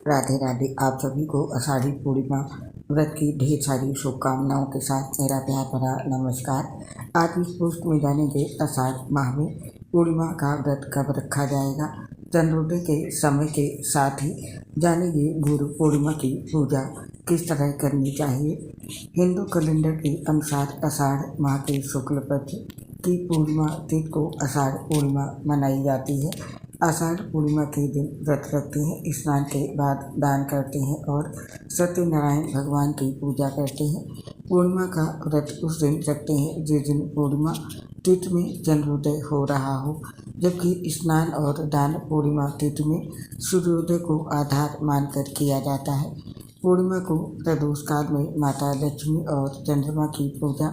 राधे राधे। आप सभी को आषाढ़ी पूर्णिमा व्रत की ढेर सारी शुभकामनाओं के साथ मेरा प्यार भरा नमस्कार। आज इस पोस्ट में जानेंगे आषाढ़ माह में पूर्णिमा का व्रत कब रखा जाएगा, चंद्रोदय के समय के साथ ही जानेंगे गुरु पूर्णिमा की पूजा किस तरह करनी चाहिए। हिंदू कैलेंडर के अनुसार आषाढ़ माह के शुक्ल पक्ष की पूर्णिमा तिथि को आषाढ़ पूर्णिमा मनाई जाती है। आषाढ़ पूर्णिमा के दिन व्रत रखते हैं, स्नान के बाद दान करते हैं और सत्यनारायण भगवान की पूजा करते हैं। पूर्णिमा का व्रत उस दिन रखते हैं जिस दिन पूर्णिमा तिथि में चंद्रोदय हो रहा हो, जबकि स्नान और दान पूर्णिमा तिथि में सूर्योदय को आधार मानकर किया जाता है। पूर्णिमा को प्रदोष काल में माता लक्ष्मी और चंद्रमा की पूजा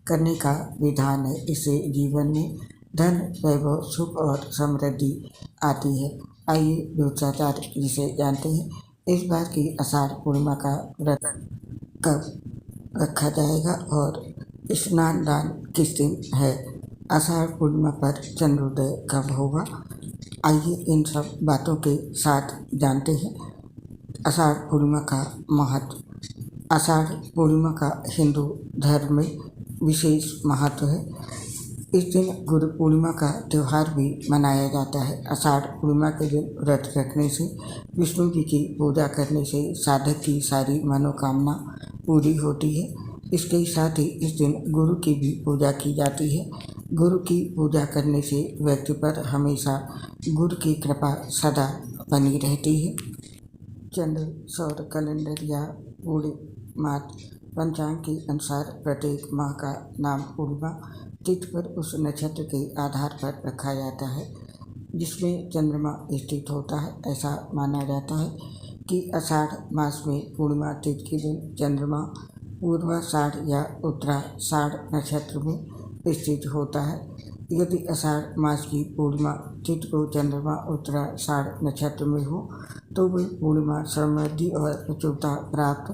करने का विधान है। इससे जीवन में धन, वैभव, सुख और समृद्धि आती है। आइए व्रताचार जिसे जानते हैं। इस बार की आषाढ़ पूर्णिमा का व्रत कब रखा जाएगा और स्नान दान किस दिन है, आषाढ़ पूर्णिमा पर चंद्रोदय कब होगा, आइए इन सब बातों के साथ जानते हैं। आषाढ़ पूर्णिमा का महत्व। आषाढ़ पूर्णिमा का हिंदू धर्म में विशेष महत्व है। इस दिन गुरु पूर्णिमा का त्यौहार भी मनाया जाता है। आषाढ़ पूर्णिमा के दिन व्रत रखने से, विष्णु जी की पूजा करने से साधक की सारी मनोकामना पूरी होती है। इसके साथ ही इस दिन गुरु की भी पूजा की जाती है। गुरु की पूजा करने से व्यक्ति पर हमेशा गुरु की कृपा सदा बनी रहती है। चंद्र सौर कैलेंडर या पूर्णिमा पंचांग के अनुसार प्रत्येक माह का नाम पूर्णिमा तिथि पर उस नक्षत्र के आधार पर रखा जाता है जिसमें चंद्रमा स्थित होता है। ऐसा माना जाता है कि आषाढ़ मास में पूर्णिमा तिथि के दिन चंद्रमा पूर्वाषाढ़ या उत्तराषाढ़ नक्षत्र में स्थित होता है। यदि आषाढ़ मास की पूर्णिमा तिथि को चंद्रमा उत्तराषाढ़ नक्षत्र में हो तो वह पूर्णिमा समृद्धि और प्रचुरता प्राप्त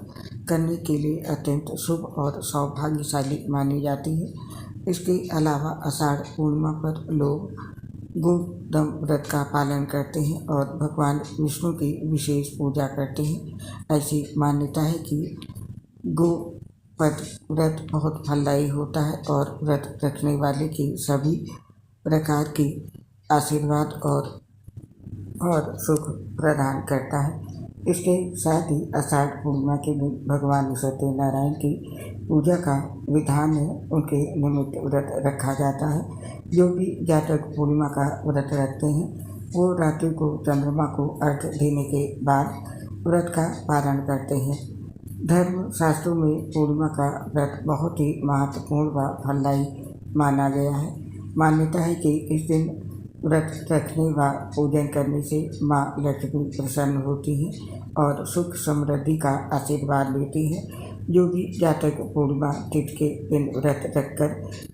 करने के लिए अत्यंत शुभ और सौभाग्यशाली मानी जाती है। इसके अलावा आषाढ़ पूर्णिमा पर लोग गोदम व्रत का पालन करते हैं और भगवान विष्णु की विशेष पूजा करते हैं। ऐसी मान्यता है कि गोपद व्रत बहुत फलदायी होता है और व्रत रखने वाले की सभी प्रकार की आशीर्वाद और सुख प्रदान करता है। इसके साथ ही आषाढ़ पूर्णिमा के दिन भगवान सत्यनारायण की पूजा का विधान है। उनके निमित्त व्रत रखा जाता है। जो भी जातक पूर्णिमा का व्रत रखते हैं वो रात्रि को चंद्रमा को अर्घ्य देने के बाद व्रत का पालन करते हैं। धर्म शास्त्रों में पूर्णिमा का व्रत बहुत ही महत्वपूर्ण व फलदायी माना गया है। मान्यता है कि इस दिन व्रत रखने व पूजन करने से माँ लक्ष्मी प्रसन्न होती हैं और सुख समृद्धि का आशीर्वाद लेती हैं। जो भी जातक पूर्णिमा तिथि के दिन व्रत रखकर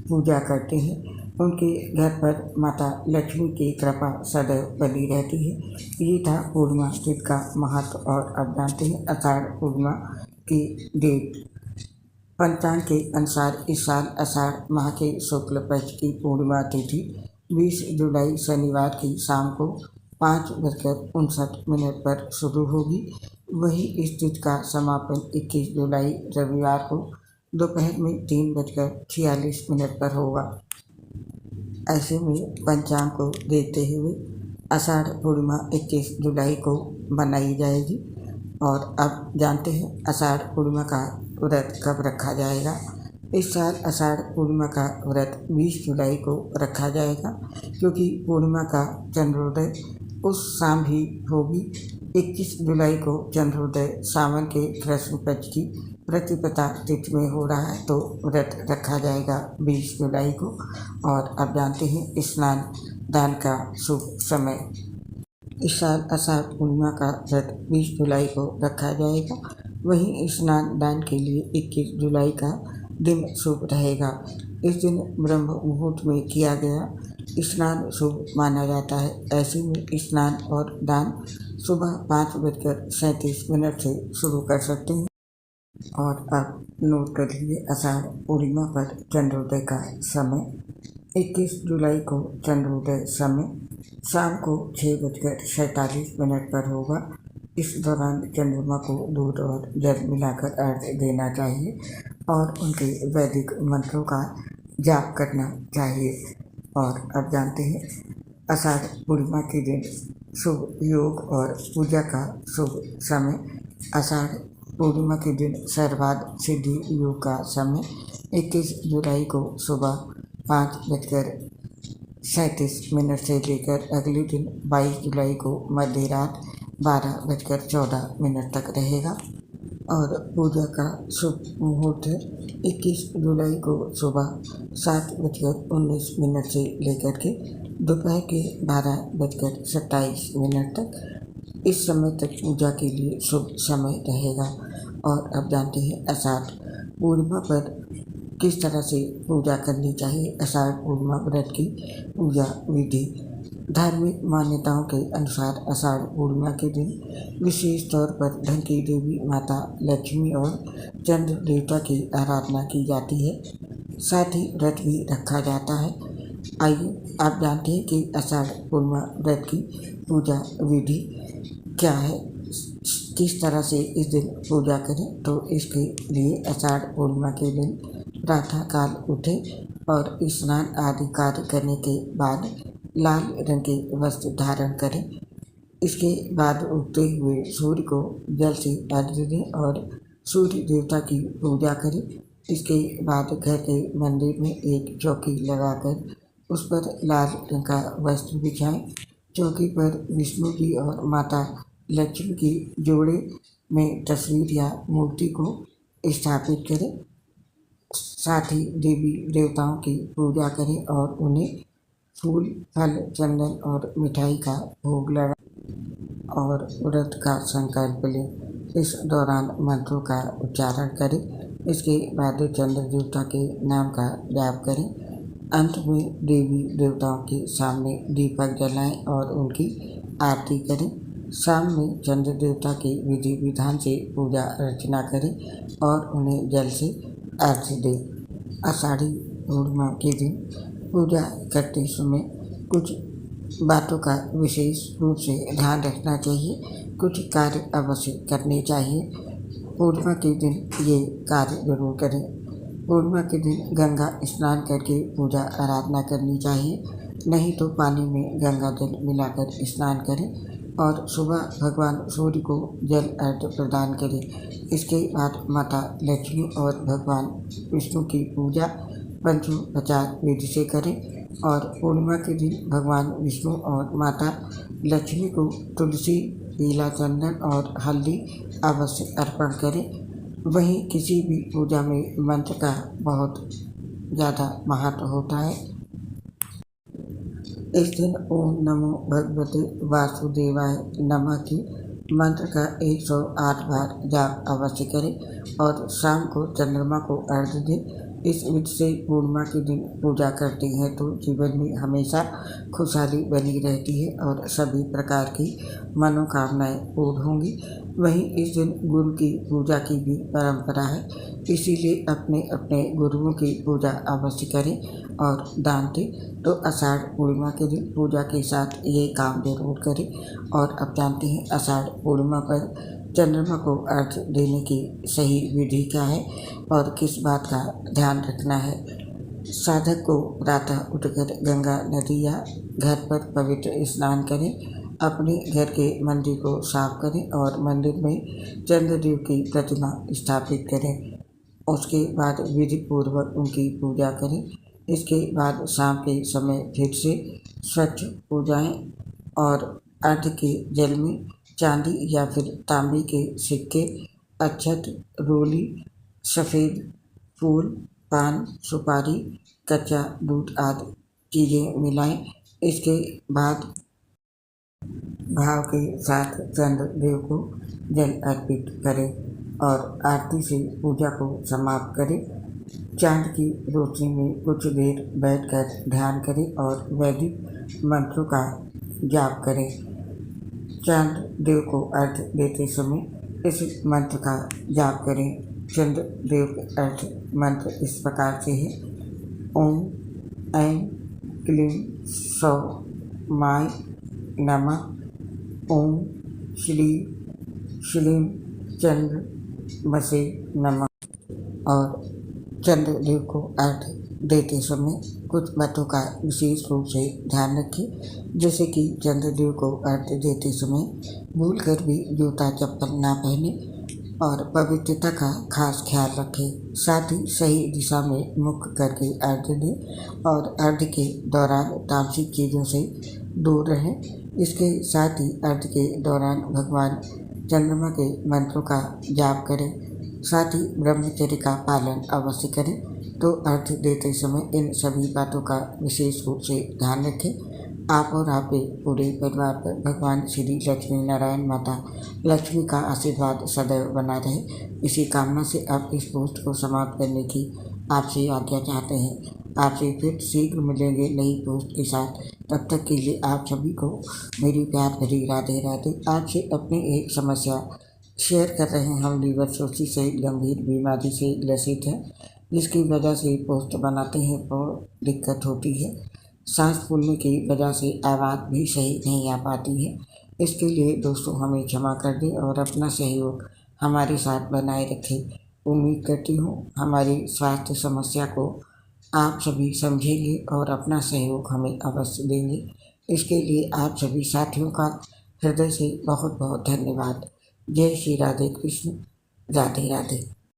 पूजा करते हैं उनके घर पर माता लक्ष्मी की कृपा सदैव बनी रहती है। ये था पूर्णिमा तिथि का महत्व। और अब जानते हैं आषाढ़ पूर्णिमा की डेट। पंचांग के अनुसार इस साल आषाढ़ माह के शुक्ल पक्ष की पूर्णिमा तिथि 20 जुलाई शनिवार की शाम को 5:59 पर शुरू होगी। वहीं इस तिथि का समापन 21 जुलाई रविवार को दोपहर में 3:46 पर होगा। ऐसे में पंचांग को देखते हुए आषाढ़ पूर्णिमा 21 जुलाई को मनाई जाएगी। और अब जानते हैं आषाढ़ पूर्णिमा का व्रत कब रखा जाएगा। इस साल आषाढ़ पूर्णिमा का व्रत 20 जुलाई को रखा जाएगा क्योंकि पूर्णिमा का चंद्रोदय उस शाम ही होगी। 21 जुलाई को चंद्रोदय सावन के कृष्ण पक्ष की प्रतिपदा तिथि में हो रहा है तो व्रत रखा जाएगा 20 जुलाई को। और अब जानते हैं स्नान दान का शुभ समय। इस साल आषाढ़ पूर्णिमा का व्रत 20 जुलाई को रखा जाएगा। वहीं स्नान दान के लिए 21 जुलाई का दिन शुभ रहेगा। इस दिन ब्रह्म मुहूर्त में किया गया स्नान शुभ माना जाता है। ऐसे में स्नान और दान सुबह 5:37 से शुरू कर सकते हैं। और अब नोट कर लीजिए आषाढ़ पूर्णिमा पर चंद्रोदय का समय। 21 जुलाई को चंद्रोदय समय शाम को 6:47 पर होगा। इस दौरान चंद्रमा को दूध और जल मिलाकर अर्घ्य देना चाहिए और उनके वैदिक मंत्रों का जाप करना चाहिए। और अब जानते हैं आषाढ़ पूर्णिमा के दिन शुभ योग और पूजा का शुभ समय। आषाढ़ पूर्णिमा के दिन सर्वाध सिद्धि योग का समय 21 जुलाई को सुबह 5:37 से लेकर अगले दिन 22 जुलाई को मध्य रात 12:14 तक रहेगा। और पूजा का शुभ मुहूर्त 21 जुलाई को सुबह 7:19 से लेकर के दोपहर के 12:27 तक। इस समय तक पूजा के लिए शुभ समय रहेगा। और अब जानते हैं आषाढ़ पूर्णिमा पर किस तरह से पूजा करनी चाहिए। आषाढ़ पूर्णिमा व्रत की पूजा विधि। धार्मिक मान्यताओं के अनुसार आषाढ़ पूर्णिमा के दिन विशेष तौर पर धन की देवी माता लक्ष्मी और चंद्र देवता की आराधना की जाती है। साथ ही व्रत भी रखा जाता है। आइए आप जानते हैं कि आषाढ़ पूर्णिमा व्रत की पूजा विधि क्या है, किस तरह से इस दिन पूजा करें। तो इसके लिए आषाढ़ पूर्णिमा के दिन प्रातः काल उठे और स्नान आदि कार्य करने के बाद लाल रंग के वस्त्र धारण करें। इसके बाद उगते हुए सूर्य को जल से अर्घ्य दें और सूर्य देवता की पूजा करें। इसके बाद घर के मंदिर में एक चौकी लगाकर उस पर लाल रंग का वस्त्र बिछाएं। चौकी पर विष्णु जी और माता लक्ष्मी की जोड़े में तस्वीर या मूर्ति को स्थापित करें। साथ ही देवी देवताओं की पूजा करें और उन्हें फूल, फल, चंदन और मिठाई का भोग लगा और व्रत का संकल्प लें। इस दौरान मंत्रों का उच्चारण करें। इसके बाद चंद्र देवता के नाम का जाप करें। अंत में देवी देवताओं के सामने दीपक जलाएं और उनकी आरती करें। शाम में चंद्र देवता की विधि विधान से पूजा अर्चना करें और उन्हें जल से अर्घ्य दें। आषाढ़ी पूर्णिमा के दिन पूजा करते समय कुछ बातों का विशेष रूप से ध्यान रखना चाहिए। कुछ कार्य अवश्य करने चाहिए। पूर्णिमा के दिन ये कार्य जरूर करें। पूर्णिमा के दिन गंगा स्नान करके पूजा आराधना करनी चाहिए, नहीं तो पानी में गंगा जल मिलाकर स्नान करें और सुबह भगवान सूर्य को जल अर्घ्य प्रदान करें। इसके बाद माता लक्ष्मी और भगवान विष्णु की पूजा पंचोपचार विधि से करें। और पूर्णिमा के दिन भगवान विष्णु और माता लक्ष्मी को तुलसी, पीला चंदन और हल्दी अवश्य अर्पण करें। वहीं किसी भी पूजा में मंत्र का बहुत ज़्यादा महत्व होता है। इस दिन ओम नमो भगवते वासुदेवाय नमः की मंत्र का 108 बार जाप अवश्य करें और शाम को चंद्रमा को अर्घ्य दें। इस विधि से पूर्णिमा के दिन पूजा करते हैं तो जीवन में हमेशा खुशहाली बनी रहती है और सभी प्रकार की मनोकामनाएं पूर्ण होंगी। वहीं इस दिन गुरु की पूजा की भी परंपरा है, इसीलिए अपने अपने गुरुओं की पूजा अवश्य करें और दान दें। तो आषाढ़ पूर्णिमा के दिन पूजा के साथ ये काम जरूर करें। और अब जानते हैं आषाढ़ पूर्णिमा पर चंद्रमा को अर्घ्य देने की सही विधि क्या है और किस बात का ध्यान रखना है। साधक को प्रातः उठकर गंगा नदी या घर पर पवित्र स्नान करें। अपने घर के मंदिर को साफ करें और मंदिर में चंद्रदेव की प्रतिमा स्थापित करें। उसके बाद विधि पूर्वक उनकी पूजा करें। इसके बाद शाम के समय फिर से स्वच्छ हो जाएं और अर्घ्य के जल में चांदी या फिर तांबे के सिक्के, अक्षत, रोली, सफ़ेद फूल, पान, सुपारी, कच्चा दूध आदि चीज़ें मिलाएं। इसके बाद भाव के साथ चंद्रदेव को जल अर्पित करें और आरती से पूजा को समाप्त करें। चांद की रोशनी में कुछ देर बैठकर ध्यान करें और वैदिक मंत्रों का जाप करें। चांद देव को अर्घ्य देते समय इस मंत्र का जाप करें। चंद्र देव के अर्घ्य मंत्र इस प्रकार से है: ओम ऐं क्लीं सौः माय नमः। ओम श्री श्रीम चंद्र बसे नमः। और चंद्रदेव को अर्घ्य देते समय कुछ बातों का विशेष रूप से ध्यान रखें, जैसे कि चंद्रदेव को अर्घ्य देते समय भूलकर भी जूता चप्पल ना पहने और पवित्रता का खास ख्याल रखें। साथ ही सही दिशा में मुख करके अर्घ्य दें और अर्घ्य के दौरान तामसिक चीज़ों से दूर रहें। इसके साथ ही अर्घ्य के दौरान भगवान चंद्रमा के मंत्रों का जाप करें। साथ ही ब्रह्मचर्य का पालन अवश्य करें। तो अर्घ्य देते समय इन सभी बातों का विशेष रूप से ध्यान रखें। आप और आपके पूरे परिवार पर भगवान श्री लक्ष्मी नारायण माता लक्ष्मी का आशीर्वाद सदैव बना रहे। इसी कामना से आप इस पोस्ट को समाप्त करने की आपसे आज्ञा चाहते हैं। आपसे फिर शीघ्र मिलेंगे नई पोस्ट के साथ। तब तक के लिए आप सभी को मेरी प्यार भरी राधे राधे। आपसे अपनी एक समस्या शेयर कर रहे हैं। हम लीवर सोसिस से गंभीर बीमारी से ग्रसित हैं, जिसकी वजह से पोस्ट बनाते हैं तो दिक्कत होती है। सांस फूलने की वजह से आवाज़ भी सही नहीं आ पाती है। इसके लिए दोस्तों हमें क्षमा कर दें और अपना सहयोग हमारे साथ बनाए रखें। उम्मीद करती हूँ हमारी स्वास्थ्य समस्या को आप सभी समझेंगे और अपना सहयोग हमें अवश्य देंगे। इसके लिए आप सभी साथियों का हृदय से बहुत बहुत धन्यवाद। जय श्री राधे कृष्ण। राधे राधे।